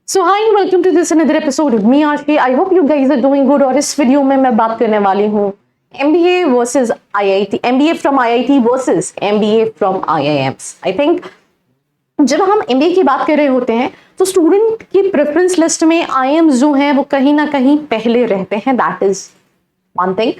So hi and welcome to this another episode of me Arshi. I hope you guys are doing good. और इस video में मैं बात करने वाली हूँ MBA versus IIT, MBA from IIT versus MBA from IIMs. I think जब हम MBA की बात कर रहे होते हैं तो स्टूडेंट की प्रेफरेंस लिस्ट में IIMs जो हैं वो कहीं ना कहीं पहले रहते हैं. That is one thing.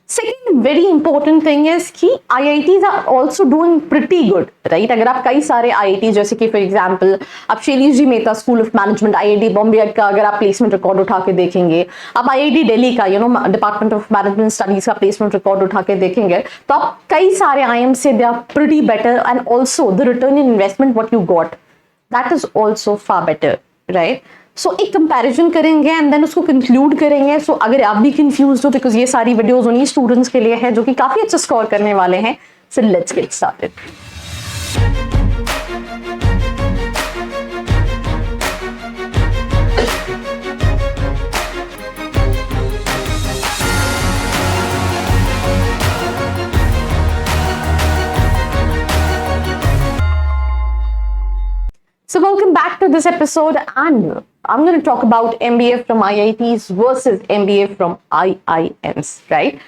Second very important thing is कि IITs are also doing pretty good, right? अगर आप कई सारे IIT जैसे कि फॉर एग्जांपल आप Shailesh ji Mehta school of management IIT Bombay का अगर आप प्लेसमेंट रिकॉर्ड उठा के देखेंगे, आप IIT दिल्ली का डिपार्टमेंट ऑफ मैनेजमेंट स्टडीज का प्लेसमेंट रिकॉर्ड उठा के देखेंगे तो आप कई सारे IIM से they are pretty better and also the return in investment what you got that is also far better, right? So एक कंपैरिजन करेंगे एंड देन उसको कंक्लूड करेंगे. सो अगर आप भी कंफ्यूज हो बिकॉज ये सारी वीडियोस उन्हीं स्टूडेंट्स के लिए है जो कि काफी अच्छा स्कोर करने वाले हैं. So let's get started. So welcome back to this episode and I'm going to talk about MBA from IITs versus MBA from IIMs, right?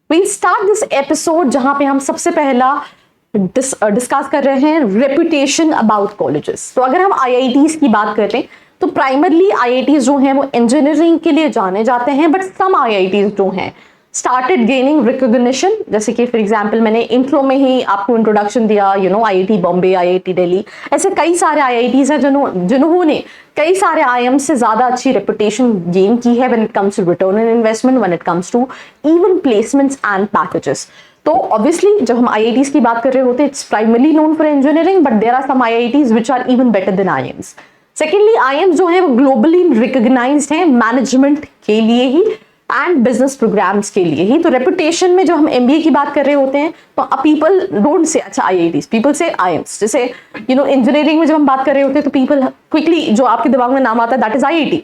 We'll start this episode जहाँ पे हम सबसे पहला डिस्कस कर रहे हैं रेपुटेशन अबाउट कॉलेजेस. तो अगर हम IITs की बात करें तो प्राइमरली IITs जो हैं वो इंजीनियरिंग के लिए जाने जाते हैं बट सम IITs जो हैं started gaining recognition. जैसे कि फॉर एग्जाम्पल मैंने इंट्रो में ही आपको इंट्रोडक्शन दिया IIT बॉम्बे, IIT दिल्ली, ऐसे कई सारे IITs हैं जिन्होंने कई सारे IIM से ज्यादा अच्छी रेपुटेशन गेन की है when it comes to return on investment, when it comes to even placements and packages. तो ऑब्वियसली जब हम IITs की बात कर रहे होते हैं it's primarily known for engineering but there are some IITs which are even better than IIMs. Secondly IIMs जो है वो ग्लोबली रिकॉग्नाइज्ड हैं मैनेजमेंट के लिए ही एंड बिजनेस प्रोग्राम्स के लिए ही. तो रेपुटेशन में जो हम MBA की बात कर रहे होते हैं तो पीपल डोंट से अच्छा IITs, पीपल से IIMs. जैसे इंजीनियरिंग में जब हम बात कर रहे होते हैं तो पीपल क्विकली जो आपके दिमाग में नाम आता है दैट इज IIT.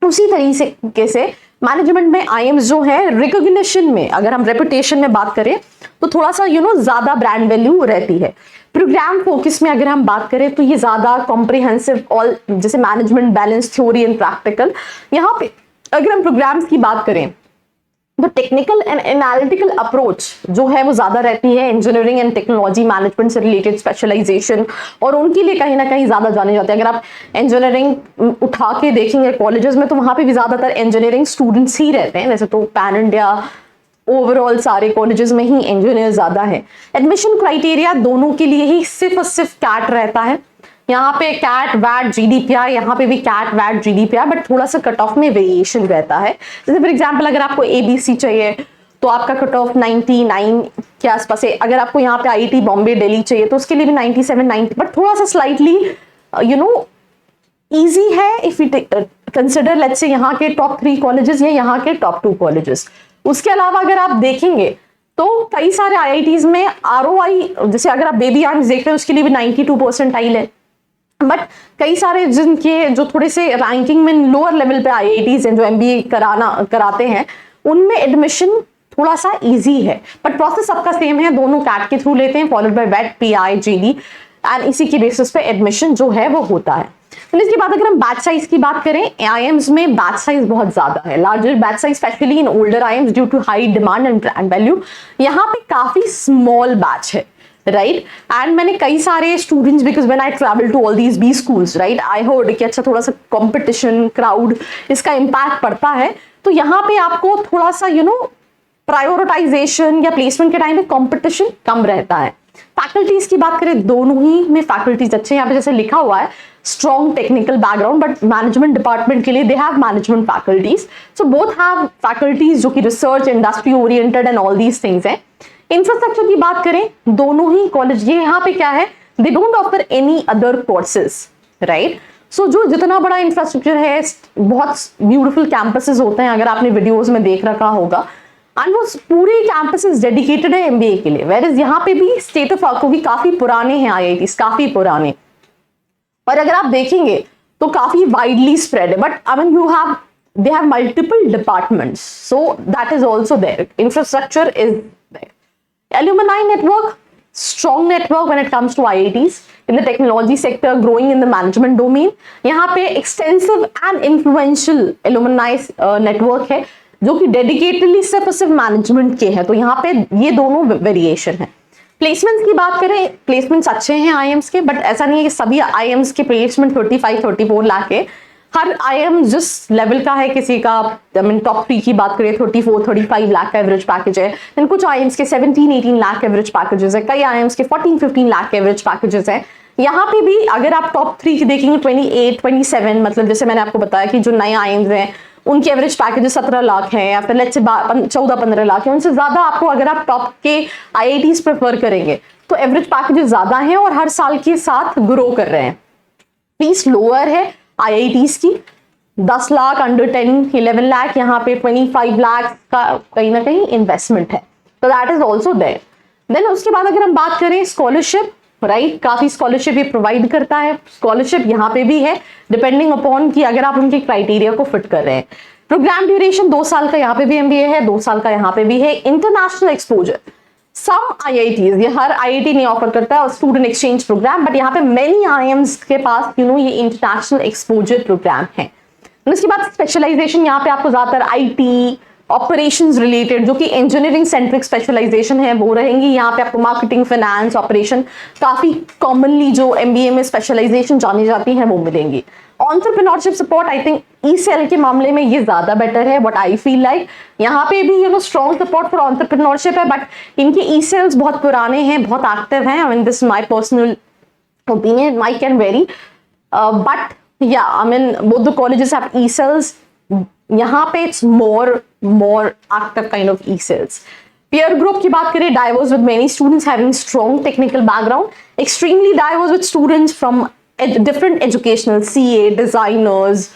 उसी तरीके से मैनेजमेंट में IIMs जो है रिकॉग्निशन में अगर हम रेपुटेशन में बात करें तो थोड़ा सा ज्यादा ब्रांड वैल्यू रहती है. प्रोग्राम फोकस में अगर हम बात करें तो ये ज्यादा कॉम्प्रिहेंसिव ऑल जैसे management balance theory and practical. यहाँ पे अगर हम प्रोग्राम्स की बात करें तो टेक्निकल एंड एनालिटिकल अप्रोच जो है वो ज्यादा रहती है. इंजीनियरिंग एंड टेक्नोलॉजी मैनेजमेंट से रिलेटेड स्पेशलाइजेशन और उनके लिए कहीं ना कहीं ज्यादा जाने जाते हैं. अगर आप इंजीनियरिंग उठा के देखेंगे कॉलेजेस में तो वहां पे भी ज्यादातर इंजीनियरिंग स्टूडेंट्स ही रहते हैं. वैसे तो पैन इंडिया ओवरऑल सारे कॉलेजेस में ही इंजीनियर ज्यादा है. एडमिशन क्राइटेरिया दोनों के लिए ही सिर्फ और सिर्फ कैट रहता है. यहाँ पे कैट वैट GDPR, यहाँ पे भी कैट वैट GDPR बट थोड़ा सा कट ऑफ में वेरिएशन रहता है. जैसे फॉर एग्जांपल अगर आपको ABC चाहिए तो आपका कट ऑफ 99 के आसपास है. अगर आपको यहाँ पे IIT बॉम्बे दिल्ली चाहिए तो उसके लिए भी 97 90 बट थोड़ा सा स्लाइटली इजी है if you consider let's say यहाँ के टॉप 3 कॉलेजेस या यहाँ के टॉप 2 कॉलेजेस. उसके अलावा अगर आप देखेंगे तो कई सारे IITs में ROI जैसे अगर आप बेबी आर्म्स देख रहे हैं उसके लिए भी 92 परसेंटाइल है. बट कई सारे जिनके जो थोड़े से रैंकिंग में लोअर लेवल पे IITs हैं जो MBA कराते हैं उनमें एडमिशन थोड़ा सा इजी है बट प्रोसेस सबका सेम है. दोनों कैट के थ्रू लेते हैं followed by weight PI GD and इसी की बेसिस पे एडमिशन जो है वो होता है. तो इसके बाद अगर हम बैच साइज की बात करें IIMs में बैच साइज बहुत ज्यादा है. Larger batch size specially in older IIMs due to high demand and brand value. यहाँ पे काफी स्मॉल बैच है, राइट? एंड मैंने कई सारे students because when I travel to all these B schools, right, I heard कि अच्छा थोड़ा सा कंपटीशन क्राउड इसका इम्पैक्ट पड़ता है. तो यहाँ पे आपको थोड़ा सा प्रायोरिटाइजेशन या प्लेसमेंट के टाइम पे कंपटीशन कम रहता है. फैकल्टीज की बात करें दोनों ही में फैकल्टीज अच्छे हैं. यहाँ पे जैसे लिखा हुआ है strong technical background but management department के लिए they have management faculties. So both have faculties जो कि research industry oriented and all these things हैं. इंफ्रास्ट्रक्चर की बात करें दोनों ही कॉलेज ये यहाँ पे क्या है they don't offer any other courses, right? So जो जितना बड़ा इंफ्रास्ट्रक्चर है बहुत ब्यूटीफुल कैंपसेस होते हैं अगर आपने वीडियोस में देख रखा होगा एंड वो पूरे कैंपसेस डेडिकेटेड है MBA के लिए. वेयर इज यहाँ पे भी स्टेट ऑफ आर्ट भी काफी पुराने हैं IITs, काफी पुराने. और अगर आप देखेंगे तो काफी वाइडली स्प्रेड है but I mean they have multiple departments, so that is also there. Infrastructure is there. Alumni network strong network when it comes to IITs in the technology sector, growing in the management domain. यहाँ पे extensive and influential alumni network है जो कि dedicatedly सिर्फ management के हैं, तो यहाँ पे ये दोनों वेरिएशन है। प्लेसमेंट्स की बात करें, प्लेसमेंट्स अच्छे हैं आईएम्स के, बट ऐसा नहीं है कि सभी आईएम्स के प्लेसमेंट 35-34 लाख है। हर आईएम जिस लेवल का है, किसी का टॉप 3 की बात करें 34-35 लाख का एवरेज पैकेज है, देन कुछ आईएम्स के 17-18 लाख एवरेज पैकेजेस है, कई आईएम्स के 14-15 लाख के एवरेज पैकेजेस है। यहाँ पे भी अगर आप टॉप 3 की देखेंगे 28-27, मतलब जैसे मैंने आपको बताया कि जो नए आईएम्स हैं उनके एवरेज पैकेज 17 लाख है या फिर लेट्स से 14-15 लाख है, उनसे ज्यादा आपको अगर आप टॉप के आईआईटीज प्रेफर करेंगे तो एवरेज पैकेजेस ज्यादा हैं और हर साल के साथ ग्रो कर रहे हैं। फीस लोअर है आईआईटीज की, 10 लाख, अंडर 10-11 लाख, यहाँ पे 25 लाख का कहीं ना कहीं इन्वेस्टमेंट है, तो that is also there. Then उसके बाद अगर हम बात करें स्कॉलरशिप, राइट, काफी स्कॉलरशिप ये प्रोवाइड करता है। स्कॉलरशिप यहाँ पे भी है डिपेंडिंग अपॉन कि अगर आप उनके क्राइटेरिया को फिट कर रहे हैं। प्रोग्राम ड्यूरेशन 2 साल का यहाँ पे भी एमबीए है, 2 साल का यहाँ पे भी है। इंटरनेशनल एक्सपोजर, सम आईआईटीज, ये हर आईआईटी नहीं ऑफर करता है स्टूडेंट एक्सचेंज प्रोग्राम, बट यहाँ पे मेनी आईएम्स के पास ये इंटरनेशनल एक्सपोजर प्रोग्राम है। उसके बाद स्पेशलाइजेशन, यहाँ पे आपको ज्यादातर आईटी ऑपरेशंस रिलेटेड, जो कि इंजीनियरिंग सेंट्रिक स्पेशलाइजेशन है, वो रहेंगी। यहाँ पे आपको मार्केटिंग, फाइनेंस, ऑपरेशन, काफी कॉमनली जो एमबीए में स्पेशलाइजेशन जानी जाती है वो मिलेंगी। Entrepreneurship support, I think ECL के मामले में ये ज्यादा बेटर है, व्हाट आई फील लाइक। यहाँ पे भी स्ट्रॉन्ग सपोर्ट फॉर एंटरप्रेन्योरशिप है, बट इनके ईसीएल्स बहुत पुराने हैं, बहुत एक्टिव हैं। I mean this my personal opinion, my can very, but yeah, I mean both the colleges have e-cells. यहाँ पे it's more active kind of e-cells. Peer group की बात करें, diverse with many students having strong technical background, extremely diverse with students from different educational, CA, designers,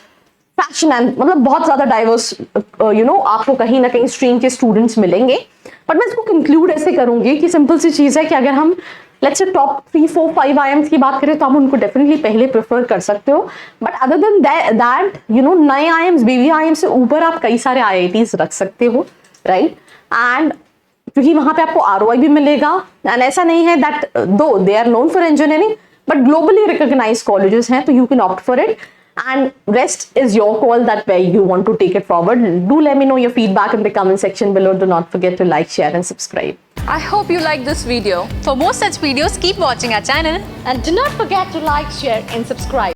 fashion and मतलब बहुत ज़्यादा diverse आपको कहीं ना कहीं stream के students मिलेंगे। बट मैं इसको conclude ऐसे करूंगी कि सिंपल सी चीज़ है कि अगर हम लेट्स से टॉप 3-4-5 आईएम्स की बात करें तो आप उनको डेफिनेटली पहले प्रेफर कर सकते हो, बट अदर देन दैट नए आईएम्स, बेबी आईएम्स से ऊपर आप कई सारे आईआईटीज रख सकते हो, राइट। एंड क्योंकि वहां पे आपको आरओआई भी मिलेगा, एंड ऐसा नहीं है that though they are known for engineering but globally recognised colleges हैं, तो you can opt for it and rest is your call that way you want to take it forward. Do let me know your feedback in the comment section below. Do not forget to like, share and subscribe. I hope you liked this video. For more such videos, keep watching our channel. And do not forget to like, share and subscribe.